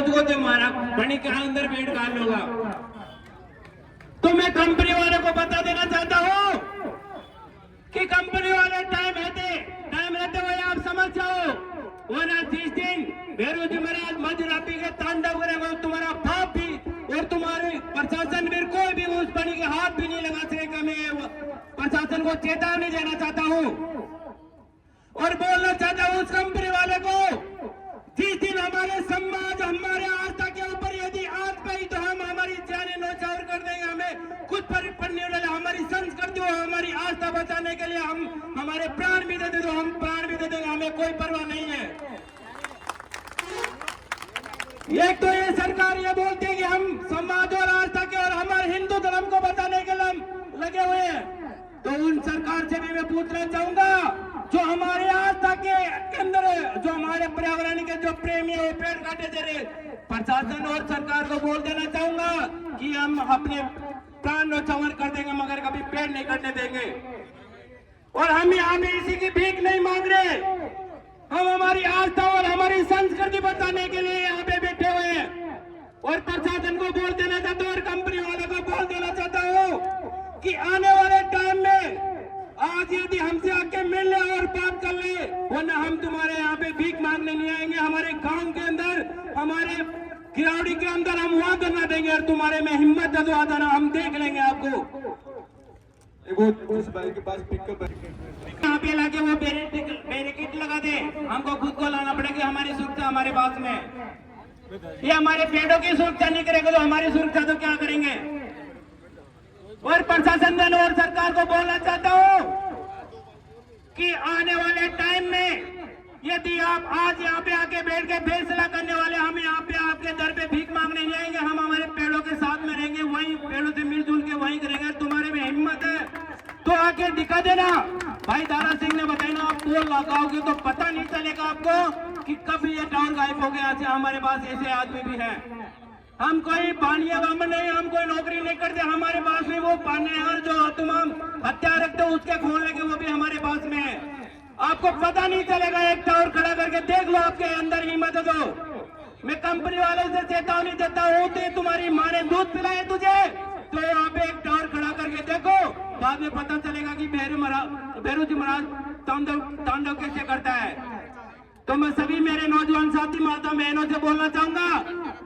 को तो मारा बनी के अंदर बैठ गाल होगा। तो मैं कंपनी वालों को बता देना चाहता हूँ कि कंपनी वाले टाइम रहते हुए आप समझ जाओ, वरना 30 दिन बेरोजगार मजरापी के तांडव करेगा तुम्हारा बाप भी और तुम्हारे प्रशासन भी, कोई भी उस बनी के हाथ भी नहीं लगा सकेगा। मैं प्रशासन को चेतावनी देना चाहता हूँ और बोलना चाहता हूँ उस कंपनी वाले को, जिस दिन हमारे समाज हमारे आस्था के ऊपर यदि आग पाई तो हम हमारी जाने नौचावर कर देंगे। हमें कुछ पढ़ने वाले हमारी संस्कृति और हमारी आस्था बचाने के लिए हम हमारे प्राण भी दे दे तो हम प्राण भी दे देंगे, हमें कोई परवाह नहीं है। एक तो ये सरकार ये बोलती है कि हम समाज और आस्था के और हमारे हिंदू धर्म को बचाने के लिए लगे हुए हैं, तो उन सरकार से भी मैं पूछना चाहूंगा जो हमारे आस्था के अंदर जो हमारे पर्यावरण के जो प्रेमी है पेड़ काटे जा रहे, प्रशासन और सरकार को बोल देना चाहूंगा कि हम अपने प्राण न्यौछावर कर देंगे मगर कभी पेड़ नहीं कटने देंगे। और हम यहाँ पे इसी की भीख नहीं मांग रहे, हम हमारी आस्था और हमारी संस्कृति बचाने के लिए यहाँ पे बैठे हुए हैं। और प्रशासन को बोल देना चाहता हूँ और कंपनी वालों को बोल देना चाहता हूँ कि आने वाले टाइम में आज यदि हमसे आके मिल ले और बात कर ले, वरना हम तुम्हारे यहाँ पे भीख मांगने नहीं आएंगे। हमारे गांव के अंदर, हमारे किराड़ी के अंदर हम वहां करना देंगे और तुम्हारे में हिम्मत है तो आता ना, हम देख लेंगे आपको। उस भाई के पास पिकअप है, यहाँ पे लाके वो बैरिकेड लगा दे, हमको खुद को लाना पड़ेगा। हमारी सुरक्षा हमारे पास में, ये हमारे पेड़ों की सुरक्षा नहीं करेगा तो हमारी सुरक्षा तो क्या करेंगे। और प्रशासन और सरकार को बोलना चाहता हूँ कि आने वाले टाइम में यदि आप आज यहाँ पे आके बैठ के फैसला करने वाले, हम यहाँ पे आपके दर पे भीख मांगने नहीं आएंगे, हम हमारे पेड़ों के साथ में रहेंगे, वहीं पेड़ों से मिलजुल के वहीं करेंगे। तुम्हारे में हिम्मत है तो आके दिखा देना। भाई दारा सिंह ने बताया ना, आप पोल लगाओगे तो पता नहीं चलेगा आपको कि कब ये टावर गायब हो गया। हमारे पास ऐसे आदमी भी है, हम कोई पानिया बामन नहीं, हम कोई नौकरी नहीं करते, हमारे पास में वो पानिया जो तुम हथियार रखते हो उसके खोल लेके वो भी हमारे पास में है। आपको पता नहीं चलेगा, एक टावर खड़ा करके देख लो, आपके अंदर हिम्मत है तो। मैं कंपनी वालों से चेतावनी देता हूँ, तो तुम्हारी माँ ने दूध पिलाए तुझे तो यहाँ पे एक टावर खड़ा करके देखो, बाद में पता चलेगा कि बेरोजी महाराज तांडव कैसे करता है। तो मैं सभी मेरे नौजवान साथी माता बहनों से बोलना चाहूंगा,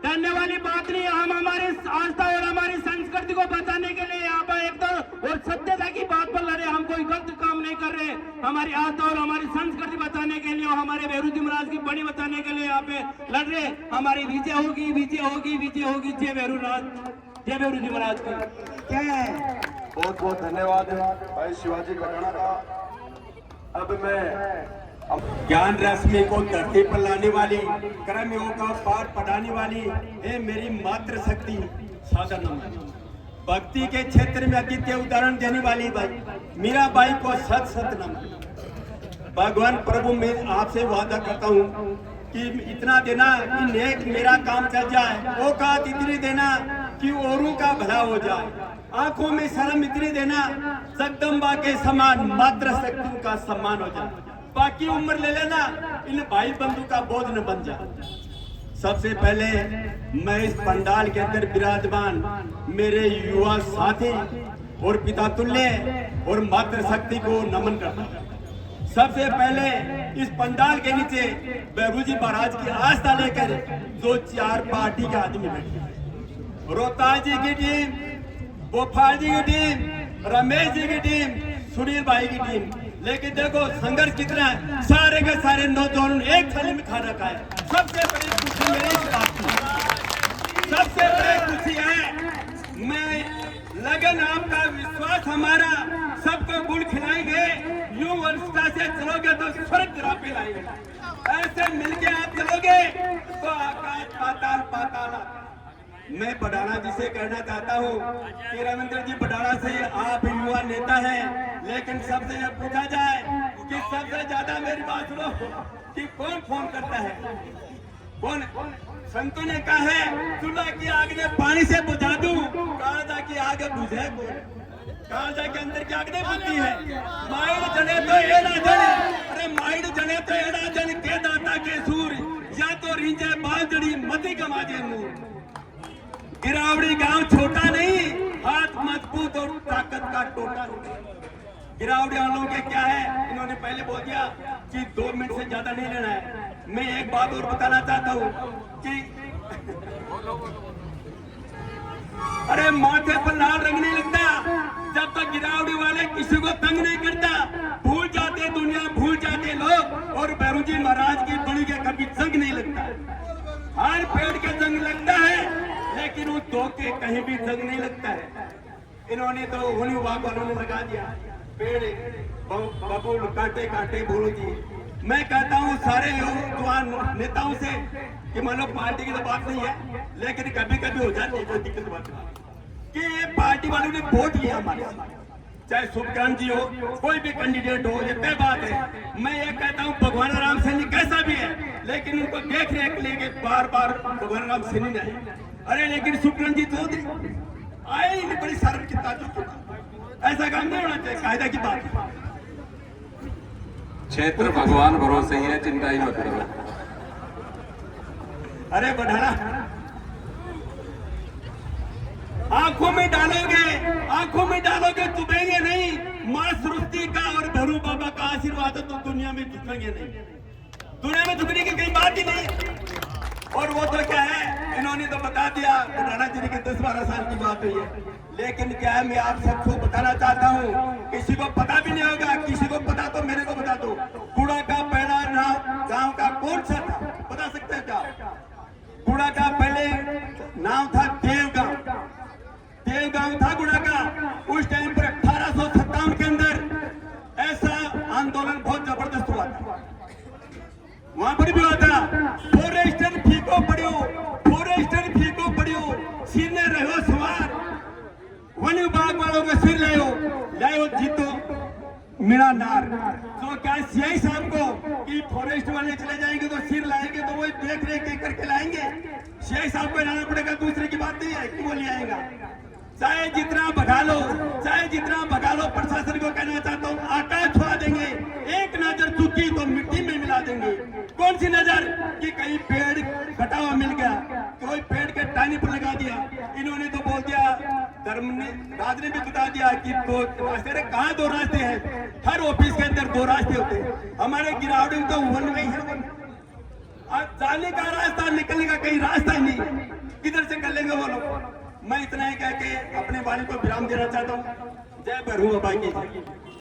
डरने वाली बात नहीं, हम हमारी आस्था और हमारी संस्कृति को बचाने के लिए यहाँ पर एक तो और सत्यता की बात पर लड़े, हम कोई गलत काम नहीं कर रहे। हमारी आस्था और हमारी संस्कृति बचाने के लिए और हमारे बेरोजी महाराज की बड़ी बचाने के लिए यहाँ पे लड़ रहे। हमारी विजय होगी, विजय होगी, विजय होगी। जय बेरोजी महाराज की जय। बहुत बहुत धन्यवाद भाई शिवाजी कटाना का। अब मैं ज्ञान रश्मि को धरती पर लाने वाली, कर्म योग का पाठ पढ़ाने वाली है मेरी मातृ शक्ति साधना नमन। भक्ति के क्षेत्र में अद्वितीय उदाहरण देने वाली भाई मीराबाई को सत सत नमन। भगवान प्रभु मैं आपसे वादा करता हूँ कि इतना देना कि नेक मेरा काम चल जाए, वो का इतनी देना कि औरों का भला हो जाए, आंखों में शर्म इतनी देना जगदम्बा के समान मातृ शक्ति का सम्मान हो जाए। बाकी उम्र ले लेना, इन भाई बंधु का बोझ न बन जा। सबसे पहले मैं इस पंडाल के अंदर विराजमान मेरे युवा साथी और पिता तुल्य और मातृ शक्ति को नमन करता हूं। सबसे पहले इस पंडाल के नीचे बेरोजी महाराज की आस्था लेकर दो चार पार्टी के आदमी बैठे, रोहतास जी की टीम, बोफार जी की टीम, रमेश जी की टीम, सुनील भाई की टीम। लेकिन देखो संघर्ष कितना है, सारे के सारे नौजवान एक थाली में खाना खाए। सबसे बड़ी खुशी मेरी इस बात की, सबसे बड़ी खुशी है मैं लगन आपका विश्वास हमारा सबको गुड़ खिलाएंगे। यूं वर्षता से चलोगे तो स्वर्ग पे लाएंगे, ऐसे मिलके आप चलोगे तो आकाश पाताल पाताल। मैं बडाना जी से कहना चाहता हूँ कि रविंद्र जी बडाना से आप युवा नेता हैं, लेकिन सबसे जब पूछा जाए कि सबसे ज्यादा मेरी बात सुनो कि कौन फोन करता है, कौन संतों ने कहा है चूल्हा की आग ने पानी से बुझा दूं, कालजा की आग बुझे कौन, कालजा के अंदर की आग नहीं बुझती है। माइड जने तो एड़ा जने, अरे माइड जने तो एड़ा जन के दाता के सूर या तो रिंजे बालजड़ी मती कमाजे मुंह। गिरावड़ी गांव छोटा नहीं, हाथ मजबूत और ताकत का टोटा नहीं। गिरावड़ी वालों के क्या है, इन्होंने पहले बोल दिया कि 2 मिनट से ज्यादा नहीं लेना है। मैं एक बात और बताना चाहता हूँ कि अरे माथे पर लाल रंग नहीं लगता जब तक गिरावड़ी वाले किसी को तंग नहीं करता। भूल जाते दुनिया, भूल जाते लोग, और भैरू जी महाराज की बड़ी के कभी जंग नहीं लगता। हर पेड़ के जंग लगता है, लेकिन उस दो के कहीं भी जंग नहीं लगता है। इन्होंने तो वन विभाग वालों ने लगा दिया पेड़ बबूल कांटे कांटे। बोलो जी, मैं कहता हूँ सारे जवान नेताओं से कि मान लो पार्टी की तो बात नहीं है, लेकिन कभी कभी हो जाती है कोई दिक्कत बात कि ये पार्टी वालों ने वोट लिया हमारे, चाहे शुभकांत जी हो, कोई भी कैंडिडेट हो, ये तय बात है। मैं ये कहता हूँ भगवान राम सैनी कैसा भी है, लेकिन उनको देख रेख लेके बार बार भगवान राम सैनी ने। अरे लेकिन शुभकांत जी चौधरी आए ही बड़ी शर्म की ताजुब, ऐसा काम नहीं होना चाहिए, कायदा की बात है। क्षेत्र भगवान भरोसे ही है, चिंता ही मत करो। अरे बढ़ाना आंखों में डालोगे चुभेंगे नहीं। मां सरस्वती का और भैरू बाबा का आशीर्वाद तो दुनिया में चुभेंगे नहीं, दुनिया में चुभने की कई बात ही नहीं। और वो तो क्या है, इन्होंने तो बता दिया राणा जी की 10-12 साल की बात हुई है, लेकिन क्या है मैं आप सबको बताना चाहता हूँ, किसी को पता भी नहीं होगा, किसी को पता तो मेरे को बता दो। गुड़ा का पहला नाम गांव का कौन सा था, बता सकते हैं क्या? गुड़ा का पहले नाम था देवगांव था गुड़ा का। उस टाइम पर 1857 के अंदर ऐसा आंदोलन बहुत जबरदस्त हुआ था, वहां पर भी हुआ था। फॉरेस्टर फीको पड़ियो सिर ने रहो सवार, वन विभाग वालों का सिर लाओ जीतो मेरा नार। तो क्या सीआई साहब को कि फॉरेस्ट वाले चले जाएंगे तो सिर लाएंगे तो वही देख रेख करके लाएंगे? सीआई साहब को लाना पड़ेगा, दूसरे की बात नहीं है कि वो ले आएगा। चाहे जितना भगा लो, प्रशासन को कहना चाहता हूँ आकाश छुआ देंगे, एक नजर चुकी तो मिट्टी में मिला देंगे। कौन सी नजर कि कहीं पेड़ कटा हुआ मिल गया, कोई पेड़ के टानी पर लगा दिया। इन्होंने तो बोल दिया, राज ने भी बता दिया कि 2 रास्ते। कहाँ 2 रास्ते हैं? हर ऑफिस के अंदर 2 रास्ते होते हैं। हमारे गिरावड़ी में तो वन में ही है, अब जाने का रास्ता, निकलने का कहीं रास्ता ही नहीं, किधर से कर लेंगे वो लोग। मैं इतना ही कह के अपने वाणी को विराम देना चाहता हूँ। जय भैरू बाबा की।